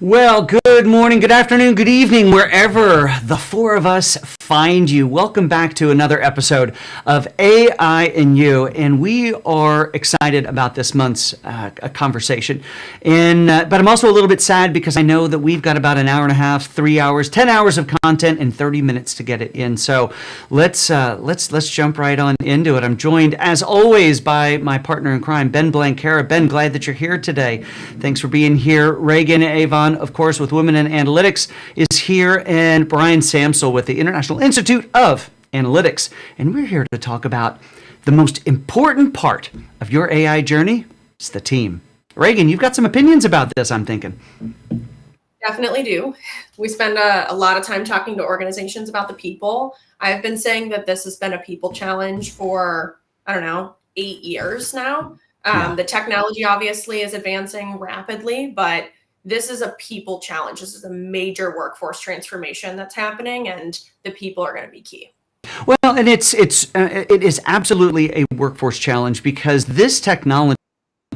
Well, good morning, good afternoon, good evening, wherever the four of us find you. Welcome back to another episode of AI and You, and we are excited about this month's conversation. But I'm also a little bit sad because I know that we've got about an hour and a half, 3 hours, 10 hours of content and 30 minutes to get it in. So let's jump right on into it. I'm joined, as always, by my partner in crime, Ben Blanquera. Ben, glad that you're here today. Thanks for being here. Rehgan, Avon, of course, with Women in Analytics, is here, and Brian Sampsel with the International Institute of Analytics. And we're here to talk about the most important part of your AI journey. It's the team. Rehgan, you've got some opinions about this, I'm thinking. Definitely do. We spend a lot of time talking to organizations about the people. I've been saying that this has been a people challenge for, 8 years now. The technology obviously is advancing rapidly, but this is a people challenge. This is a major workforce transformation that's happening, and the people are going to be key. Well, and it is absolutely a workforce challenge because this technology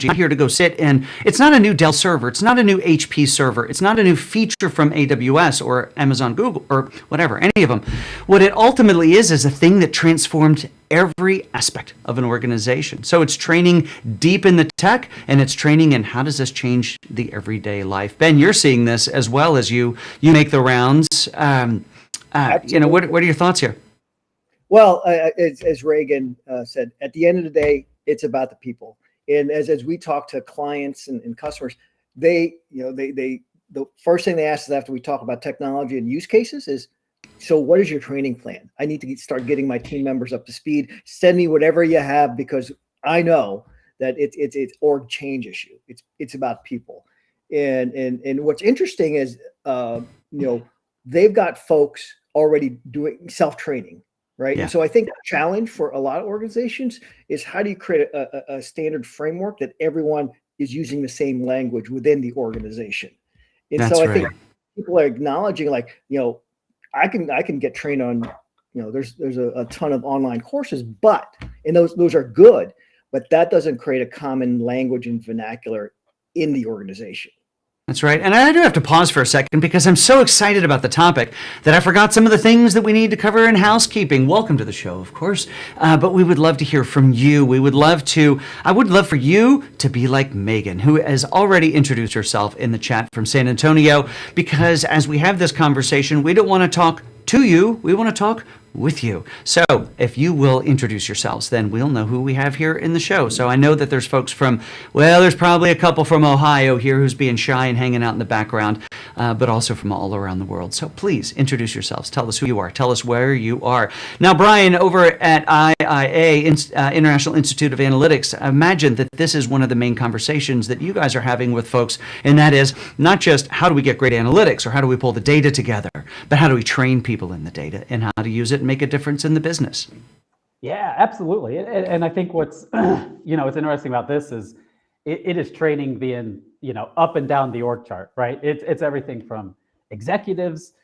is here to go sit, and it's not a new Dell server, it's not a new HP server, it's not a new feature from AWS or Amazon, Google, or whatever, any of them. What it ultimately is a thing that transformed every aspect of an organization. So it's training deep in the tech, and it's training in how does this change the everyday life. Ben, you're seeing this as well as you make the rounds. What are your thoughts here? Well, as Rehgan said, at the end of the day, it's about the people. And as we talk to clients and customers, the first thing they ask us after we talk about technology and use cases is, so what is your training plan? I need to start getting my team members up to speed. Send me whatever you have, because I know that it's org change issue. It's about people. And what's interesting is, they've got folks already doing self-training, right? Yeah. And so I think the challenge for a lot of organizations is, how do you create a standard framework that everyone is using the same language within the organization? And That's so I right. think people are acknowledging, I can get trained on, there's a ton of online courses, and those are good, but that doesn't create a common language and vernacular in the organization. That's right. And I do have to pause for a second because I'm so excited about the topic that I forgot some of the things that we need to cover in housekeeping. Welcome to the show, of course. But we would love to hear from you. I would love for you to be like Megan, who has already introduced herself in the chat from San Antonio, because as we have this conversation, we don't want to talk to you. We want to talk with you. So if you will introduce yourselves, then we'll know who we have here in the show. So I know that there's folks there's probably a couple from Ohio here who's being shy and hanging out in the background, but also from all around the world. So please introduce yourselves. Tell us who you are. Tell us where you are. Now, Brian, over at IIA, International Institute of Analytics, imagine that this is one of the main conversations that you guys are having with folks, and that is not just how do we get great analytics or how do we pull the data together, but how do we train people in the data and how to use it and make a difference in the business. Yeah, absolutely. And I think what's what's interesting about this is it is training being up and down the org chart, right? It's everything from executives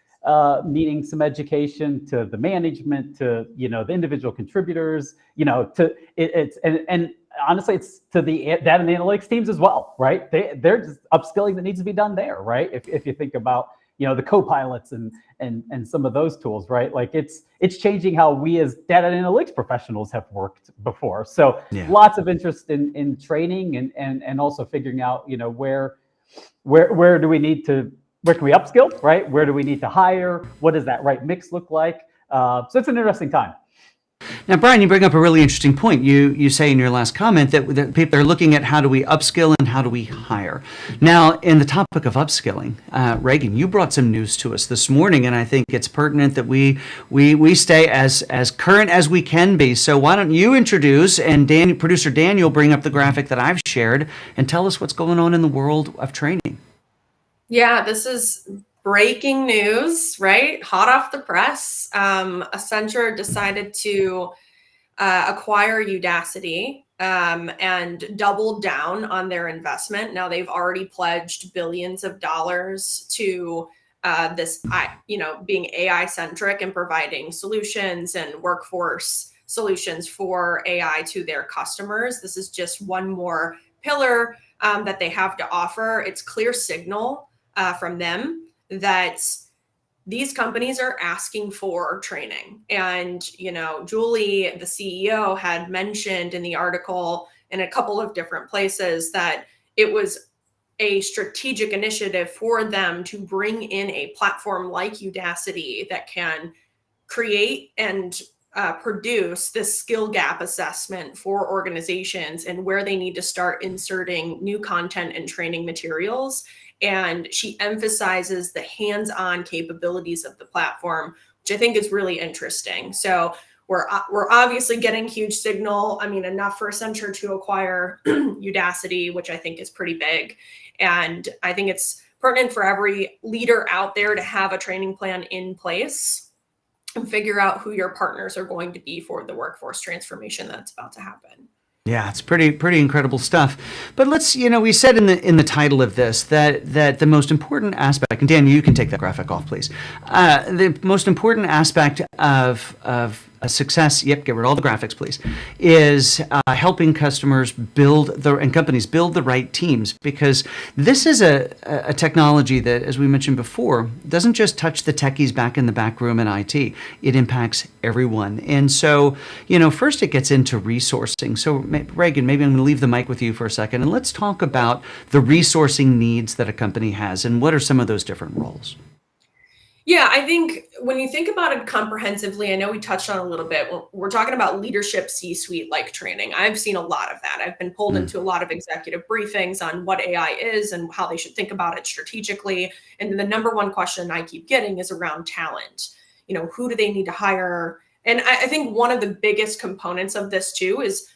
needing some education to the management to the individual contributors, and honestly, it's to the data and analytics teams as well, right? They're just upskilling that needs to be done there, right? If you think about the co-pilots and some of those tools, right? Like it's changing how we as data and analytics professionals have worked before. So lots of interest in training and also figuring out, where do we need to, where can we upskill, right? Where do we need to hire? What does that right mix look like? So it's an interesting time. Now, Brian, you bring up a really interesting point. You say in your last comment that people are looking at how do we upskill and how do we hire. Now, in the topic of upskilling, Rehgan, you brought some news to us this morning, and I think it's pertinent that we stay as current as we can be. So why don't you introduce, and producer Daniel bring up the graphic that I've shared and tell us what's going on in the world of training. Yeah, this is breaking news, right? Hot off the press. Accenture decided to acquire Udacity and doubled down on their investment. Now they've already pledged billions of dollars to this, being AI centric and providing solutions and workforce solutions for AI to their customers. This is just one more pillar that they have to offer. It's clear signal from them that these companies are asking for training. And, Julie, the CEO, had mentioned in the article in a couple of different places that it was a strategic initiative for them to bring in a platform like Udacity that can create and produce this skill gap assessment for organizations and where they need to start inserting new content and training materials. And she emphasizes the hands-on capabilities of the platform, which I think is really interesting. So we're obviously getting huge signal. I mean, enough for Accenture to acquire Udacity, which I think is pretty big. And I think it's pertinent for every leader out there to have a training plan in place and figure out who your partners are going to be for the workforce transformation that's about to happen. Yeah, it's pretty incredible stuff. But let's, we said in the title of this that the most important aspect, and Dan, you can take that graphic off, please. The most important aspect of a success, get rid of all the graphics, please, is helping customers and companies build the right teams, because this is a technology that, as we mentioned before, doesn't just touch the techies back in the back room in IT. It impacts everyone. And so, first it gets into resourcing. So, Rehgan, maybe I'm going to leave the mic with you for a second, and let's talk about the resourcing needs that a company has, and what are some of those different roles? Yeah, I think when you think about it comprehensively, I know we touched on a little bit, we're talking about leadership C-suite like training. I've seen a lot of that. I've been pulled into a lot of executive briefings on what AI is and how they should think about it strategically. And the number one question I keep getting is around talent. Who do they need to hire? And I think one of the biggest components of this too is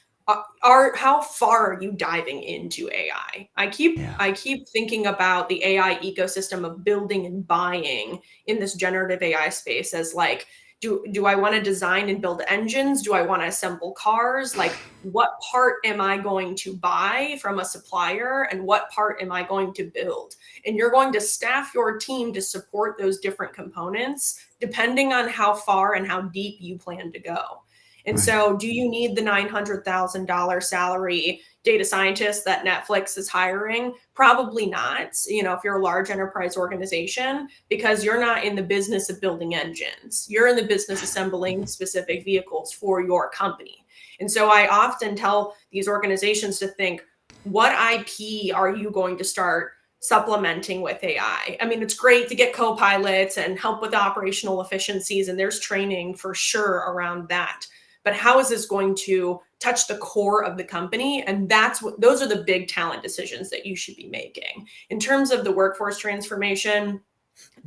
how far are you diving into AI? I keep thinking about the AI ecosystem of building and buying in this generative AI space as like, do I want to design and build engines? Do I want to assemble cars? Like, what part am I going to buy from a supplier and what part am I going to build? And you're going to staff your team to support those different components depending on how far and how deep you plan to go. And so do you need the $900,000 salary data scientist that Netflix is hiring? Probably not, if you're a large enterprise organization, because you're not in the business of building engines. You're in the business assembling specific vehicles for your company. And so I often tell these organizations to think, what IP are you going to start supplementing with AI? I mean, it's great to get co-pilots and help with operational efficiencies, and there's training for sure around that. But how is this going to touch the core of the company? And those are the big talent decisions that you should be making. In terms of the workforce transformation,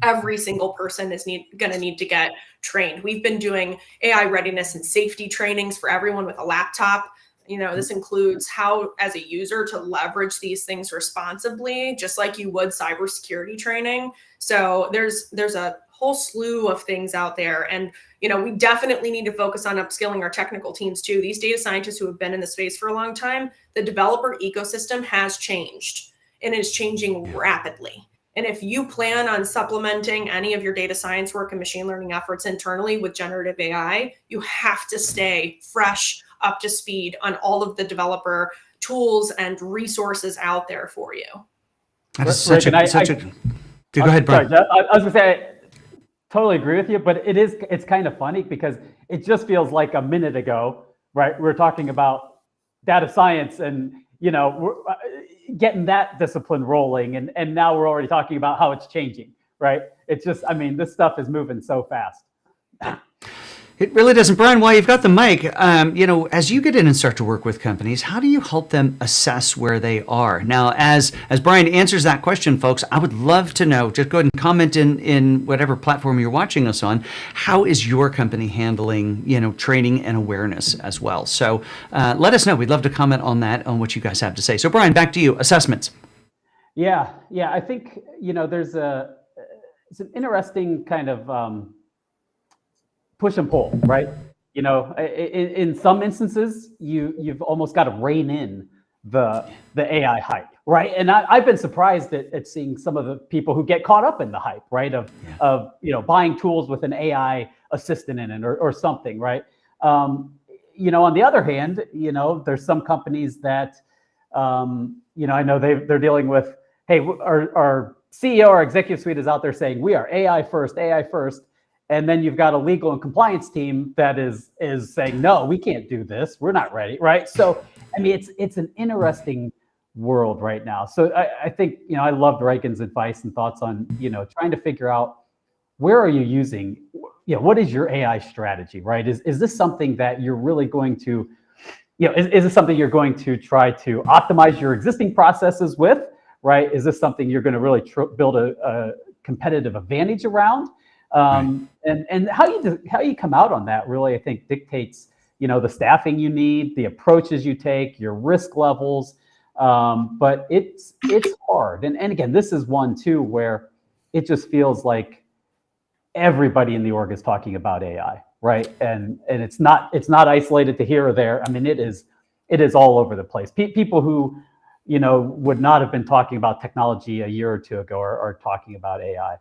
every single person is going to need to get trained. We've been doing AI readiness and safety trainings for everyone with a laptop. This includes how, as a user, to leverage these things responsibly, just like you would cybersecurity training. So there's a whole slew of things out there. And, we definitely need to focus on upskilling our technical teams too. These data scientists who have been in the space for a long time, the developer ecosystem has changed and is changing rapidly. And if you plan on supplementing any of your data science work and machine learning efforts internally with generative AI, you have to stay fresh, up to speed on all of the developer tools and resources out there for you. That is such a go ahead, Brian. Sorry, I was going to say, I totally agree with you, but it's kind of funny because it just feels like a minute ago, right? We're talking about data science and, we're getting that discipline rolling. And now we're already talking about how it's changing, right? It's just, this stuff is moving so fast. It really doesn't. Brian, while you've got the mic, as you get in and start to work with companies, how do you help them assess where they are? Now, as Brian answers that question, folks, I would love to know, just go ahead and comment in whatever platform you're watching us on, how is your company handling, training and awareness as well? So let us know. We'd love to comment on that, on what you guys have to say. So Brian, back to you, assessments. Yeah. I think, it's an interesting kind of, push and pull, right? In some instances, you've almost got to rein in the AI hype, right? And I've been surprised at seeing some of the people who get caught up in the hype, right? Of buying tools with an AI assistant in it or something, right? On the other hand, there's some companies that I know they're dealing with, hey, our CEO or executive suite is out there saying we are AI first, and then you've got a legal and compliance team that is saying no, we can't do this, we're not ready, right? So I mean, it's an interesting world right now. So I think, you know, I loved Rehgan's advice and thoughts on, you know, trying to figure out where are you using, you know, what is your AI strategy, right? Is this something that you're really going to, you know, is this something you're going to try to optimize your existing processes with, right? Is this something you're going to really build a competitive advantage around? And how you come out on that really, I think, dictates, you know, the staffing you need, the approaches you take, your risk levels. But it's hard. And again, this is one too where it just feels like everybody in the org is talking about AI, right? And it's not isolated to here or there. I mean, it is all over the place. People who, you know, would not have been talking about technology a year or two ago are talking about AI.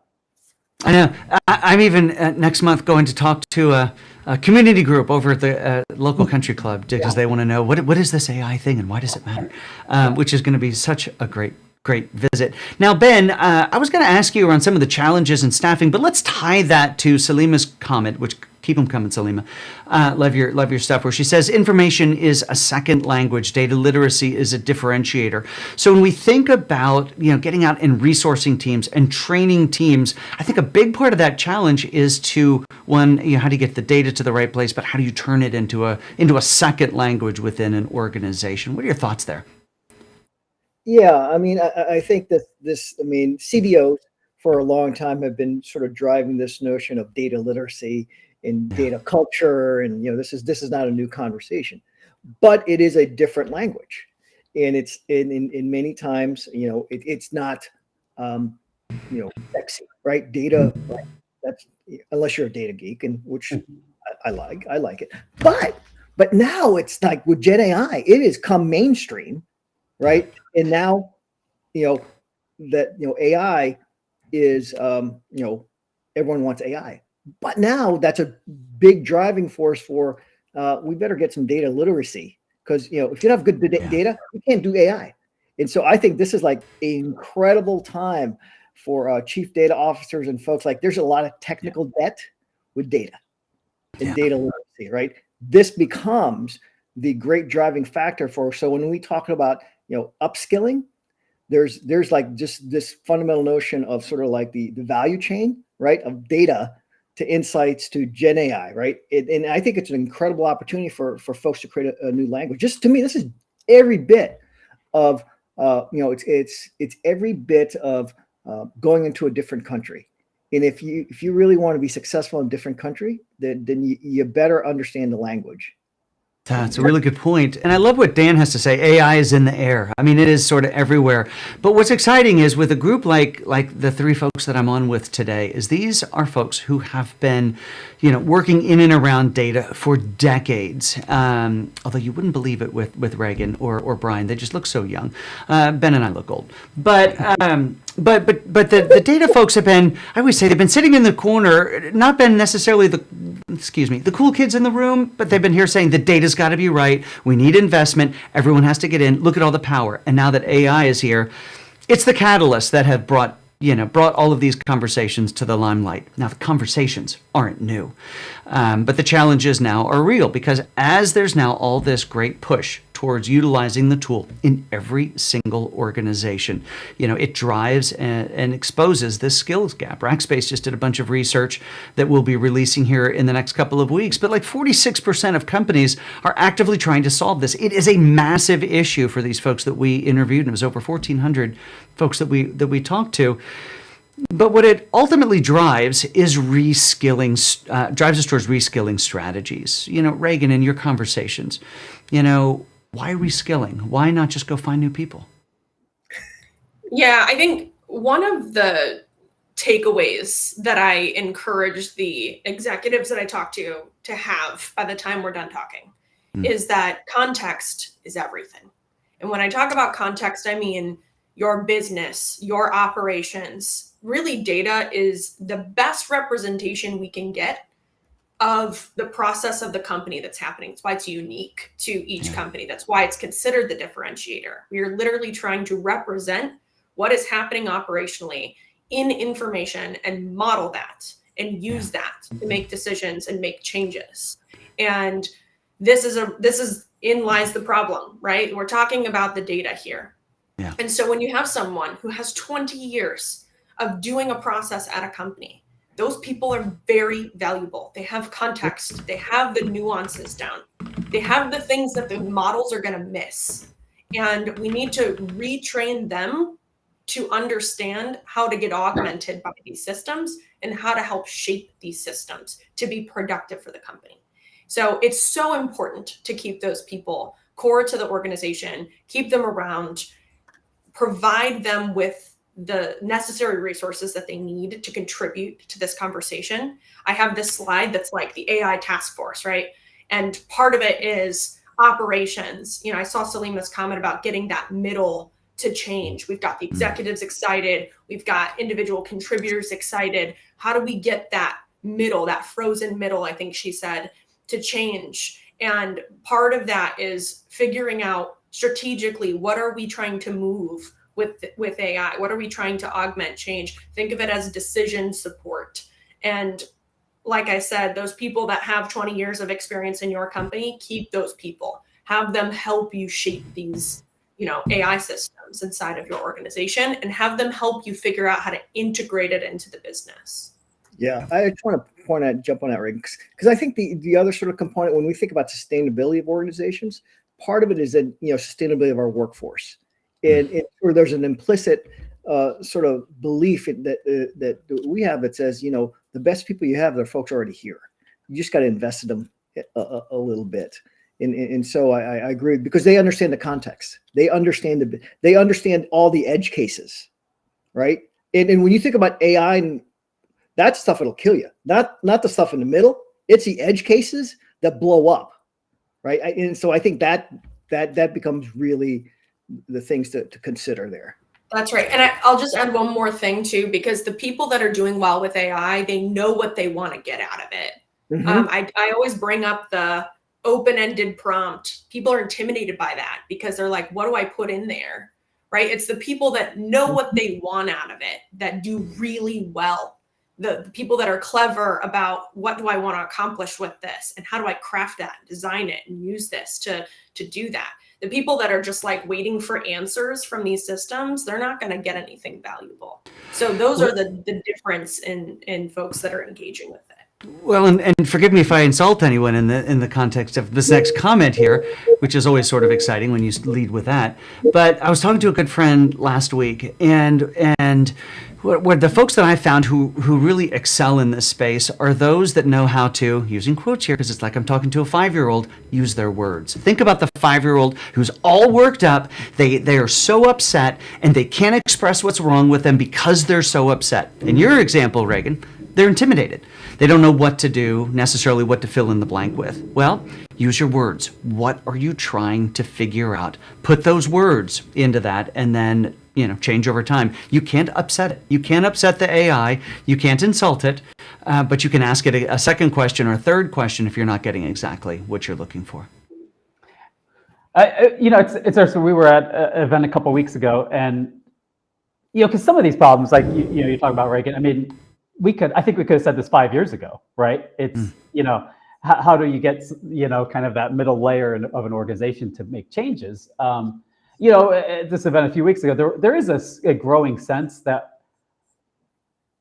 I know. I'm even next month going to talk to a community group over at the local country club because they want to know what is this AI thing and why does it matter, which is going to be such a great visit. Now, Ben, I was going to ask you around some of the challenges in staffing, but let's tie that to Salima's comment, which keep them coming, Salima. Love your stuff, where she says information is a second language, data literacy is a differentiator. So when we think about, you know, getting out and resourcing teams and training teams, I think a big part of that challenge is to, one, you know, how do you get the data to the right place, but how do you turn it into a second language within an organization? What are your thoughts there? Yeah, I mean, I think that CDOs for a long time have been sort of driving this notion of data literacy and data culture, and, you know, this is not a new conversation, but it is a different language, and it's in many times, you know, it's not, you know, sexy, right? Data, right? That's, unless you're a data geek, and which I like it, but now it's like with Gen AI, it has come mainstream. Right. And now, you know, that, you know, AI is, you know, everyone wants AI, but now that's a big driving force for, we better get some data literacy, because, you know, if you don't have good data, you can't do AI. And so I think this is like an incredible time for chief data officers and folks. Like, there's a lot of technical debt with data and data literacy, right? This becomes the great driving factor for, so when we talk about, you know, upskilling, there's like just this fundamental notion of sort of like the value chain, right, of data to insights to Gen AI, right? And I think it's an incredible opportunity for folks to create a new language. Just to me, this is every bit of, you know, it's every bit of going into a different country. And if you really want to be successful in a different country, then you better understand the language. That's a really good point. And I love what Dan has to say. AI is in the air. I mean, it is sort of everywhere. But what's exciting is with a group like the three folks that I'm on with today, is these are folks who have been, you know, working in and around data for decades. Although you wouldn't believe it with Rehgan or Brian. They just look so young. Ben and I look old. But the data folks have been, I always say, they've been sitting in the corner, not been necessarily the cool kids in the room, but they've been here saying the data's got to be right. We need investment. Everyone has to get in. Look at all the power. And now that AI is here, it's the catalysts that have brought all of these conversations to the limelight. Now, the conversations aren't new, but the challenges now are real, because as there's now all this great push towards utilizing the tool in every single organization, you know, it drives and exposes this skills gap. Rackspace just did a bunch of research that we'll be releasing here in the next couple of weeks, but like 46% of companies are actively trying to solve this. It is a massive issue for these folks that we interviewed, and it was over 1,400 folks that we talked to. But what it ultimately drives is reskilling, drives us towards reskilling strategies. You know, Rehgan, in your conversations, you know, why reskilling? Why not just go find new people? Yeah, I think one of the takeaways that I encourage the executives that I talk to have by the time we're done talking is that context is everything. And when I talk about context, I mean your business, your operations. Really, data is the best representation we can get of the process of the company that's happening. That's why it's unique to each company. That's why it's considered the differentiator. We are literally trying to represent what is happening operationally in information and model that and use that to make decisions and make changes. And this is in lies the problem, right? We're talking about the data here. Yeah. And so when you have someone who has 20 years of doing a process at a company, those people are very valuable. They have context. They have the nuances down. They have the things that the models are going to miss. And we need to retrain them to understand how to get augmented by these systems and how to help shape these systems to be productive for the company. So it's so important to keep those people core to the organization, keep them around, provide them with the necessary resources that they need to contribute to this conversation. I have this slide that's like the AI task force, right? And part of it is operations. You know, I saw Salima's comment about getting that middle to change. We've got the executives excited. We've got individual contributors excited. How do we get that middle, that frozen middle, I think she said, to change? And part of that is figuring out strategically, what are we trying to move with AI? What are we trying to augment, change? Think of it as decision support. And like I said, those people that have 20 years of experience in your company, keep those people. Have them help you shape these, you know, AI systems inside of your organization, and have them help you figure out how to integrate it into the business. Yeah, I just want to jump on that, Rehgan, because I think the other sort of component when we think about sustainability of organizations, part of it is that, you know, sustainability of our workforce, and or there's an implicit sort of belief that we have that says, you know, the best people you have, they're folks already here. You just got to invest in them a little bit. And so I agree, because they understand the context. They understand all the edge cases, right? And when you think about AI, and that stuff, it'll kill you. Not the stuff in the middle. It's the edge cases that blow up, right? And so I think that becomes really the things to consider there. That's right. And I'll just add one more thing too, because the people that are doing well with AI, they know what they want to get out of it. Mm-hmm. I always bring up the open-ended prompt. People are intimidated by that because they're like, what do I put in there? Right? It's the people that know what they want out of it that do really well. The people that are clever about, what do I want to accomplish with this? And how do I craft that, design it, and use this to do that? The people that are just like waiting for answers from these systems, they're not going to get anything valuable. So those are the difference in folks that are engaging with it. Well, and forgive me if I insult anyone in the context of this next comment here, which is always sort of exciting when you lead with that. But I was talking to a good friend last week, and what the folks that I found who really excel in this space are those that know how to, using quotes here because it's like I'm talking to a 5-year-old, use their words. Think about the 5-year-old who's all worked up. They are so upset and they can't express what's wrong with them because they're so upset. In your example, Rehgan, they're intimidated. They don't know what to do, necessarily what to fill in the blank with. Well, use your words. What are you trying to figure out? Put those words into that and then, you know, change over time. You can't upset it. You can't upset the AI. You can't insult it, but you can ask it a second question or a third question if you're not getting exactly what you're looking for. You know, it's interesting. We were at an event a couple of weeks ago, and, you know, because some of these problems, like, you know, you talk about Rehgan, I mean, I think we could have said this 5 years ago, right? It's, you know, how do you get, you know, kind of that middle layer of an organization to make changes? You know, at this event a few weeks ago, there is a growing sense that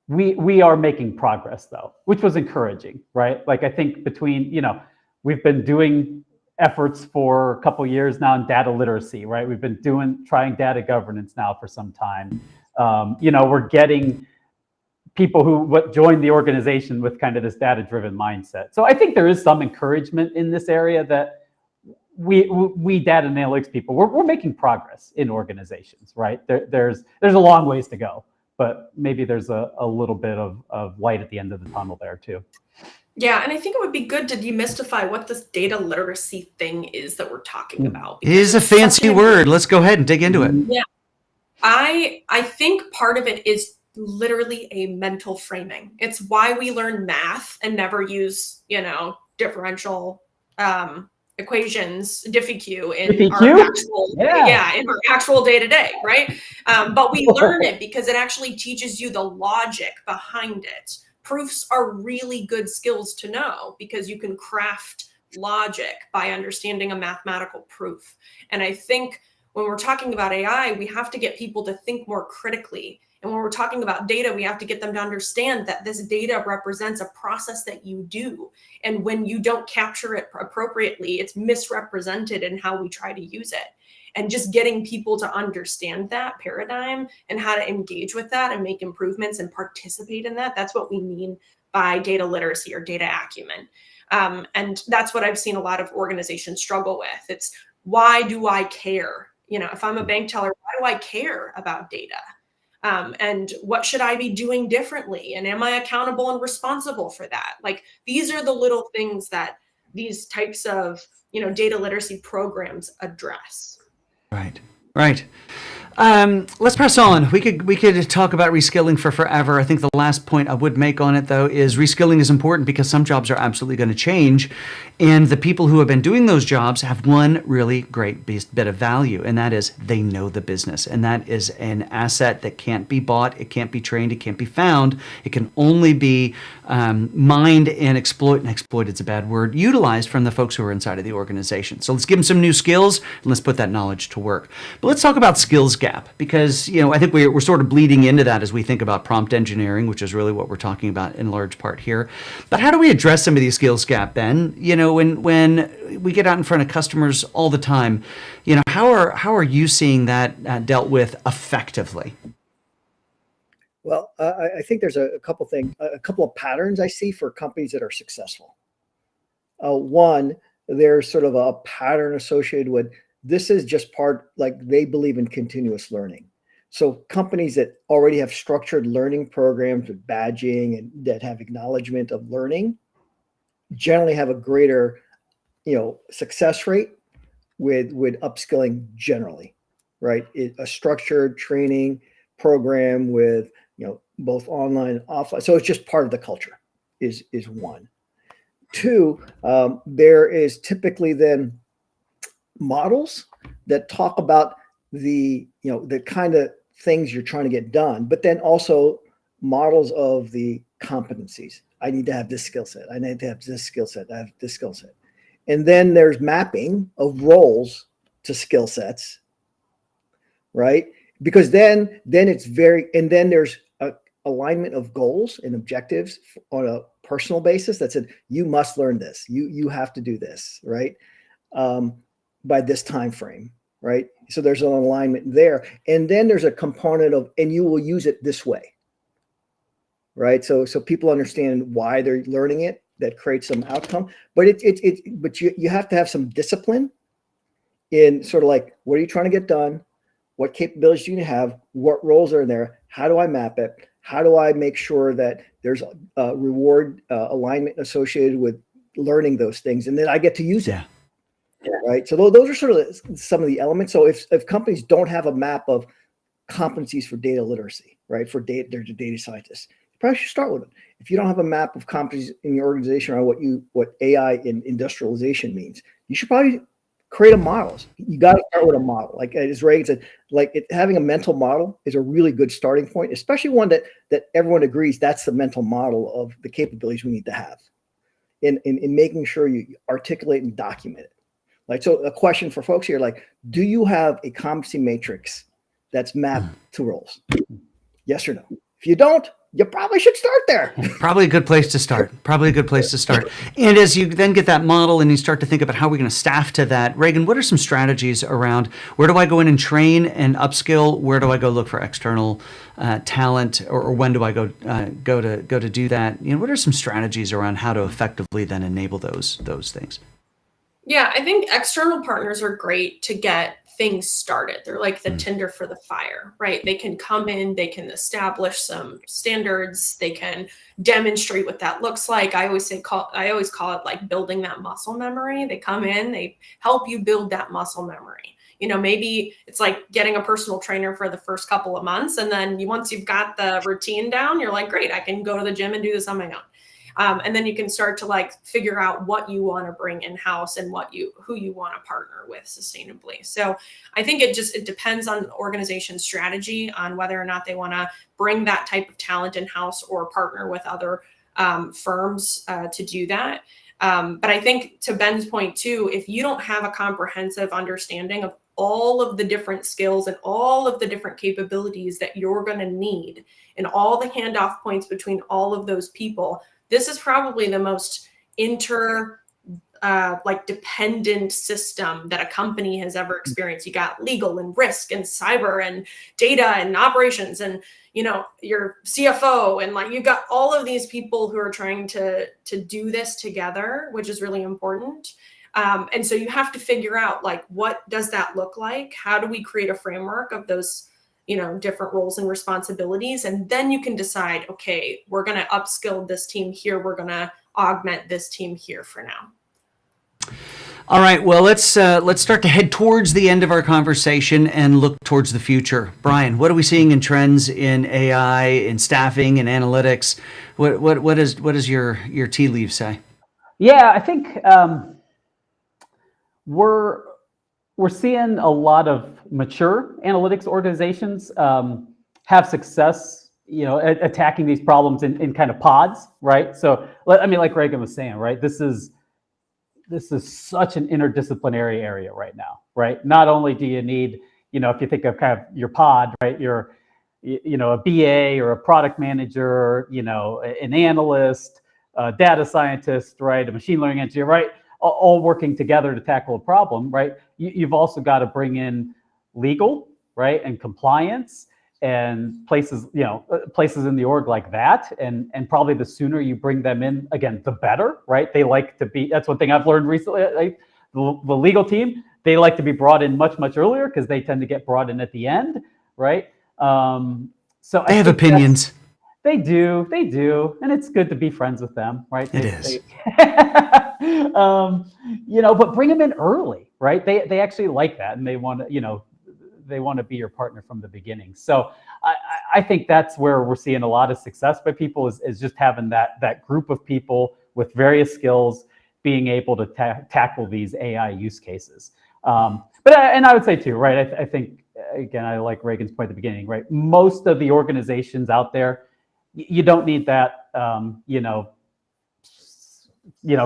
we are making progress, though, which was encouraging, right? Like, I think between, you know, we've been doing efforts for a couple of years now in data literacy, right? We've been trying data governance now for some time. You know, we're getting people who join the organization with kind of this data-driven mindset. So I think there is some encouragement in this area that we data analytics people, we're making progress in organizations, right? There's a long ways to go, but maybe there's a little bit of light at the end of the tunnel there too. Yeah, and I think it would be good to demystify what this data literacy thing is that we're talking about. It is a fancy word. Let's go ahead and dig into it. Yeah, I think part of it is literally a mental framing. It's why we learn math and never use, you know, differential equations, DiffyQ in DiffyQ? our actual, Yeah. in our actual day-to-day, right? But we learn it because it actually teaches you the logic behind it. Proofs are really good skills to know because you can craft logic by understanding a mathematical proof. And I think when we're talking about AI, we have to get people to think more critically. And when we're talking about data, we have to get them to understand that this data represents a process that you do. And when you don't capture it appropriately, it's misrepresented in how we try to use it. And just getting people to understand that paradigm and how to engage with that and make improvements and participate in that, that's what we mean by data literacy or data acumen. And that's what I've seen a lot of organizations struggle with. It's, why do I care? You know, if I'm a bank teller, why do I care about data? And what should I be doing differently? And am I accountable and responsible for that? Like, these are the little things that these types of, data literacy programs address. Right. Let's press on. We could talk about reskilling for forever. I think the last point I would make on it, though, is reskilling is important because some jobs are absolutely going to change. And the people who have been doing those jobs have one really great bit of value, and that is they know the business. And that is an asset that can't be bought, it can't be trained, it can't be found. It can only be mined and exploited's a bad word, utilized from the folks who are inside of the organization. So let's give them some new skills and let's put that knowledge to work. But let's talk about skills gap, because I think we're sort of bleeding into that as we think about prompt engineering, which is really what we're talking about in large part here. But how do we address some of these skills gap, Ben? When we get out in front of customers all the time, how are you seeing that dealt with effectively? Well, I think there's a couple things, a couple of patterns I see for companies that are successful. One, there's sort of a pattern associated with this is just part, like they believe in continuous learning. So companies that already have structured learning programs with badging and that have acknowledgement of learning generally have a greater, success rate with upskilling generally, right? A structured training program with, both online and offline. So it's just part of the culture is one. Two, there is typically then models that talk about the kind of things you're trying to get done, but then also models of the competencies. I need to have this skill set. I need to have this skill set. I have this skill set. And then there's mapping of roles to skill sets, right? Because then it's and then there's a alignment of goals and objectives on a personal basis that said, you must learn this. You have to do this, right? By this time frame, right? So there's an alignment there. And then there's a component of, and you will use it this way, right? So people understand why they're learning it, that creates some outcome. But but you have to have some discipline in sort of like, what are you trying to get done? What capabilities do you have? What roles are in there? How do I map it? How do I make sure that there's a reward alignment associated with learning those things, and then I get to use it? Yeah. Right. So those are sort of some of the elements. So if companies don't have a map of competencies for data literacy, right, for their data scientists, you probably should start with it. If you don't have a map of competencies in your organization on what AI and industrialization means, you should probably create a model. You got to start with a model. Like as Rehgan said, having a mental model is a really good starting point, especially one that everyone agrees that's the mental model of the capabilities we need to have in making sure you articulate and document it. Like, so a question for folks here, like, do you have a competency matrix that's mapped to roles? Yes or no? If you don't, you probably should start there. Probably a good place to start. And as you then get that model and you start to think about how we're going to staff to that, Rehgan, what are some strategies around where do I go in and train and upskill? Where do I go look for external talent, or when do I go to do that? What are some strategies around how to effectively then enable those things? Yeah, I think external partners are great to get things started. They're like the tinder for the fire, right? They can come in, they can establish some standards, they can demonstrate what that looks like. I always call it like building that muscle memory. They come in, they help you build that muscle memory. Maybe it's like getting a personal trainer for the first couple of months, and then once you've got the routine down, you're like, great, I can go to the gym and do this on my own. And then you can start to like figure out what you want to bring in-house and who you want to partner with sustainably. So I think it depends on the organization's strategy on whether or not they want to bring that type of talent in-house or partner with other firms to do that. But I think to Ben's point too, if you don't have a comprehensive understanding of all of the different skills and all of the different capabilities that you're going to need and all the handoff points between all of those people, this is probably the most dependent system that a company has ever experienced. You got legal and risk and cyber and data and operations and, you know, your CFO, and like you got all of these people who are trying to do this together, which is really important. And so you have to figure out, like, what does that look like? How do we create a framework of those, you know, different roles and responsibilities? And then you can decide, okay, we're going to upskill this team here. We're going to augment this team here for now. All right, well, let's start to head towards the end of our conversation and look towards the future. Brian, what are we seeing in trends in AI, in staffing, and analytics? What does your tea leaf say? Yeah, I think we're seeing a lot of mature analytics organizations have success, you know, attacking these problems in kind of pods, right? So, I mean, like Rehgan was saying, right? This is such an interdisciplinary area right now, right? Not only do you need, you know, if you think of kind of your pod, right? You know, a BA or a product manager, you know, an analyst, a data scientist, right? A machine learning engineer, right? All working together to tackle a problem, right? You've also got to bring in legal, right? And compliance and places, you know, places in the org like that. And probably the sooner you bring them in, again, the better, right? They like to be, that's one thing I've learned recently, like the legal team, they like to be brought in much, much earlier because they tend to get brought in at the end, right? So they have opinions. They do. And it's good to be friends with them, right? It is. You know, but bring them in early, right? They actually like that, and they want to, you know, they want to be your partner from the beginning. So I think that's where we're seeing a lot of success by people is just having that group of people with various skills being able to tackle these AI use cases. But I would say too, right? I think, again, I like Rehgan's point at the beginning, right? Most of the organizations out there, you don't need that, you know,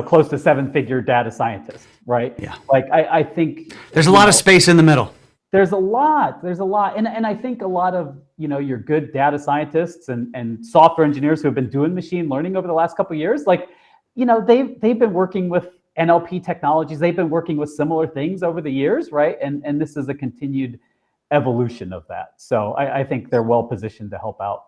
close to 7-figure data scientist, right? Yeah. Like I think there's a lot of space in the middle. There's a lot. And I think a lot of, you know, your good data scientists and software engineers who have been doing machine learning over the last couple of years, like, you know, they've been working with NLP technologies. They've been working with similar things over the years, right? And this is a continued evolution of that. So I think they're well positioned to help out.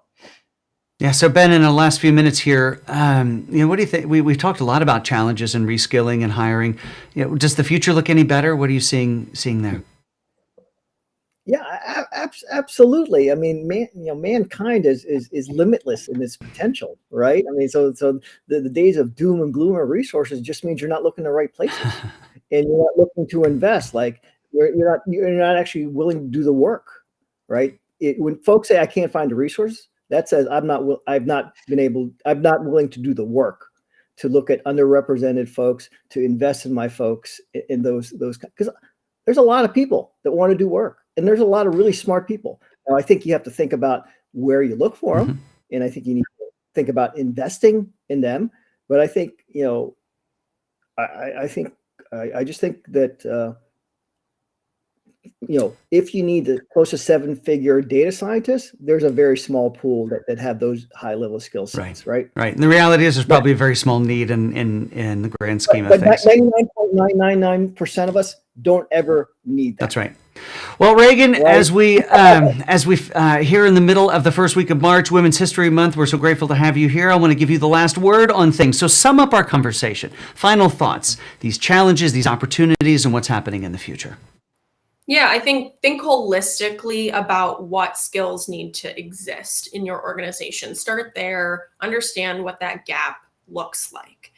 Yeah. So Ben, in the last few minutes here, you know, what do you think? We've talked a lot about challenges and reskilling and hiring. You know, does the future look any better? What are you seeing there? Yeah, absolutely. I mean, mankind is limitless in its potential, right? I mean, so the days of doom and gloom of resources just means you're not looking in the right places, and you're not looking to invest. Like you're not actually willing to do the work, right? When folks say I can't find the resources, that says I'm not willing to do the work to look at underrepresented folks, to invest in my folks in those because there's a lot of people that want to do work. And there's a lot of really smart people. Now, I think you have to think about where you look for them. And I think you need to think about investing in them. But I think, you know, I just think that, you know, if you need the close to 7-figure data scientists, there's a very small pool that have those high level skill sets, right? Right. And the reality is there's probably a very small need in the grand scheme of things. 99.999% of us don't ever need that. That's right. Well, Rehgan, right. as we here in the middle of the first week of March, Women's History Month, we're so grateful to have you here. I want to give you the last word on things. So sum up our conversation. Final thoughts, these challenges, these opportunities, and what's happening in the future. Yeah, I think holistically about what skills need to exist in your organization. Start there, understand what that gap looks like.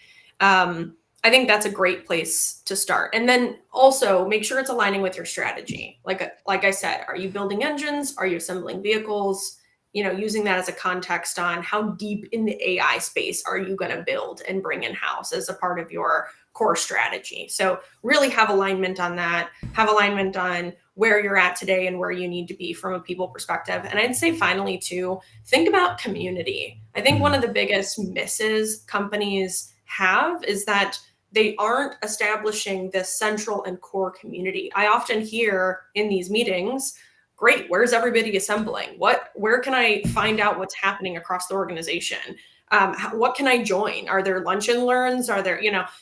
I think that's a great place to start. And then also make sure it's aligning with your strategy. Like I said, are you building engines? Are you assembling vehicles? using that as a context on how deep in the AI space are you going to build and bring in-house as a part of your core strategy. So really have alignment on that, have alignment on where you're at today and where you need to be from a people perspective. And I'd say finally too, think about community. I think one of the biggest misses companies have is that they aren't establishing this central and core community. I often hear in these meetings, great, where's everybody assembling? Where can I find out what's happening across the organization? What can I join? Are there lunch and learns? Are there,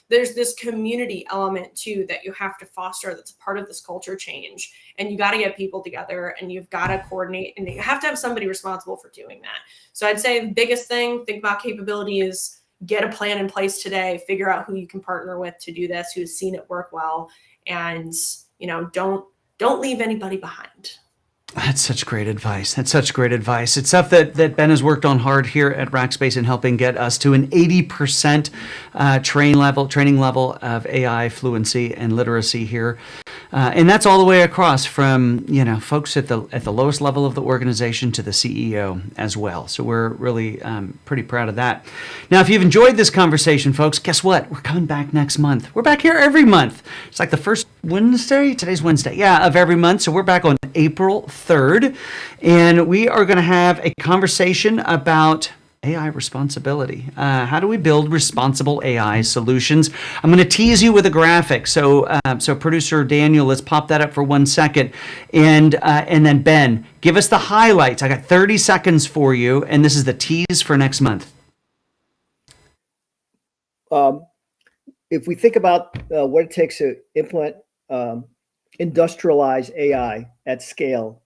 there's this community element too that you have to foster that's a part of this culture change. And you got to get people together and you've got to coordinate and you have to have somebody responsible for doing that. So I'd say the biggest thing, think about capabilities, get a plan in place today, figure out who you can partner with to do this, who's seen it work well, and don't leave anybody behind. That's such great advice. That's such great advice. It's stuff that Ben has worked on hard here at Rackspace in helping get us to an 80% training level of AI fluency and literacy here. And that's all the way across from, folks at the lowest level of the organization to the CEO as well. So we're really pretty proud of that. Now, if you've enjoyed this conversation, folks, guess what? We're coming back next month. We're back here every month. It's like the first Wednesday. Today's Wednesday. Yeah, of every month. So we're back on April 3rd. And we are going to have a conversation about AI responsibility. How do we build responsible AI solutions? I'm going to tease you with a graphic. So producer Daniel, let's pop that up for 1 second. And then Ben, give us the highlights. I got 30 seconds for you. And this is the tease for next month. If we think about what it takes to implement industrialize AI at scale,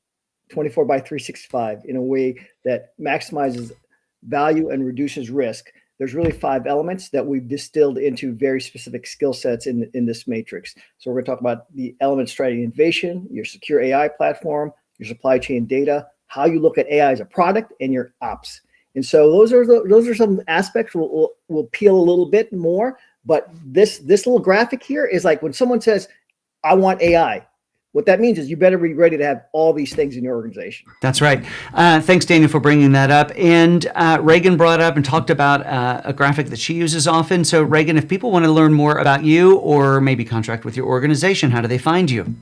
24 by 365 in a way that maximizes value and reduces risk, there's really 5 elements that we've distilled into very specific skill sets in this matrix. So we're going to talk about the element strategy innovation, your secure AI platform, your supply chain data, how you look at AI as a product, and your ops. And so those are some aspects we'll peel a little bit more. But this little graphic here is like when someone says, I want AI. What that means is you better be ready to have all these things in your organization. That's right. Thanks, Daniel, for bringing that up. And Rehgan brought up and talked about a graphic that she uses often. So, Rehgan, if people want to learn more about you or maybe contract with your organization, how do they find you?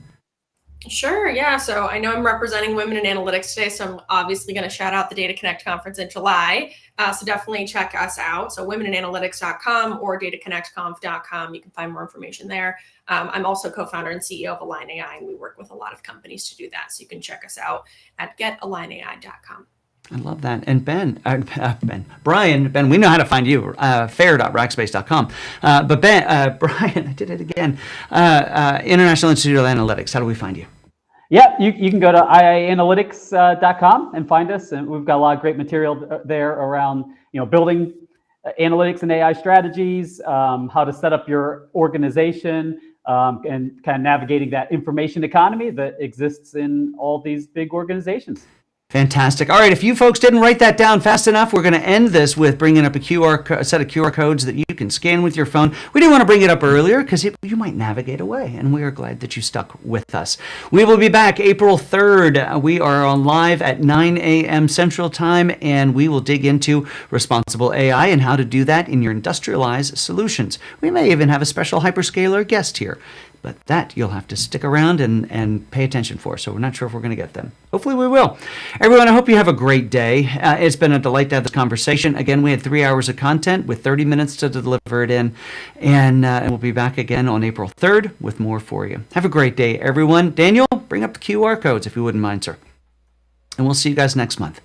Sure. Yeah. So I know I'm representing women in analytics today, so I'm obviously going to shout out the Data Connect conference in July. So definitely check us out. So womeninanalytics.com or dataconnectconf.com. You can find more information there. I'm also co-founder and CEO of Align AI, and we work with a lot of companies to do that. So you can check us out at getalignai.com. I love that. And Brian, we know how to find you, fair.rackspace.com. But Brian, I did it again. International Institute of Analytics, how do we find you? Yeah, you can go to iianalytics.com and find us. And we've got a lot of great material there around, building analytics and AI strategies, how to set up your organization, and kind of navigating that information economy that exists in all these big organizations. Fantastic. All right, if you folks didn't write that down fast enough, we're going to end this with bringing up a set of QR codes that you can scan with your phone. We didn't want to bring it up earlier because you might navigate away, and we are glad that you stuck with us. We will be back April 3rd. We are on live at 9 a.m. Central Time, and we will dig into responsible AI and how to do that in your industrialized solutions. We may even have a special hyperscaler guest here. But that you'll have to stick around and pay attention for. So we're not sure if we're going to get them. Hopefully we will. Everyone, I hope you have a great day. It's been a delight to have this conversation. Again, we had 3 hours of content with 30 minutes to deliver it in. And we'll be back again on April 3rd with more for you. Have a great day, everyone. Daniel, bring up the QR codes if you wouldn't mind, sir. And we'll see you guys next month.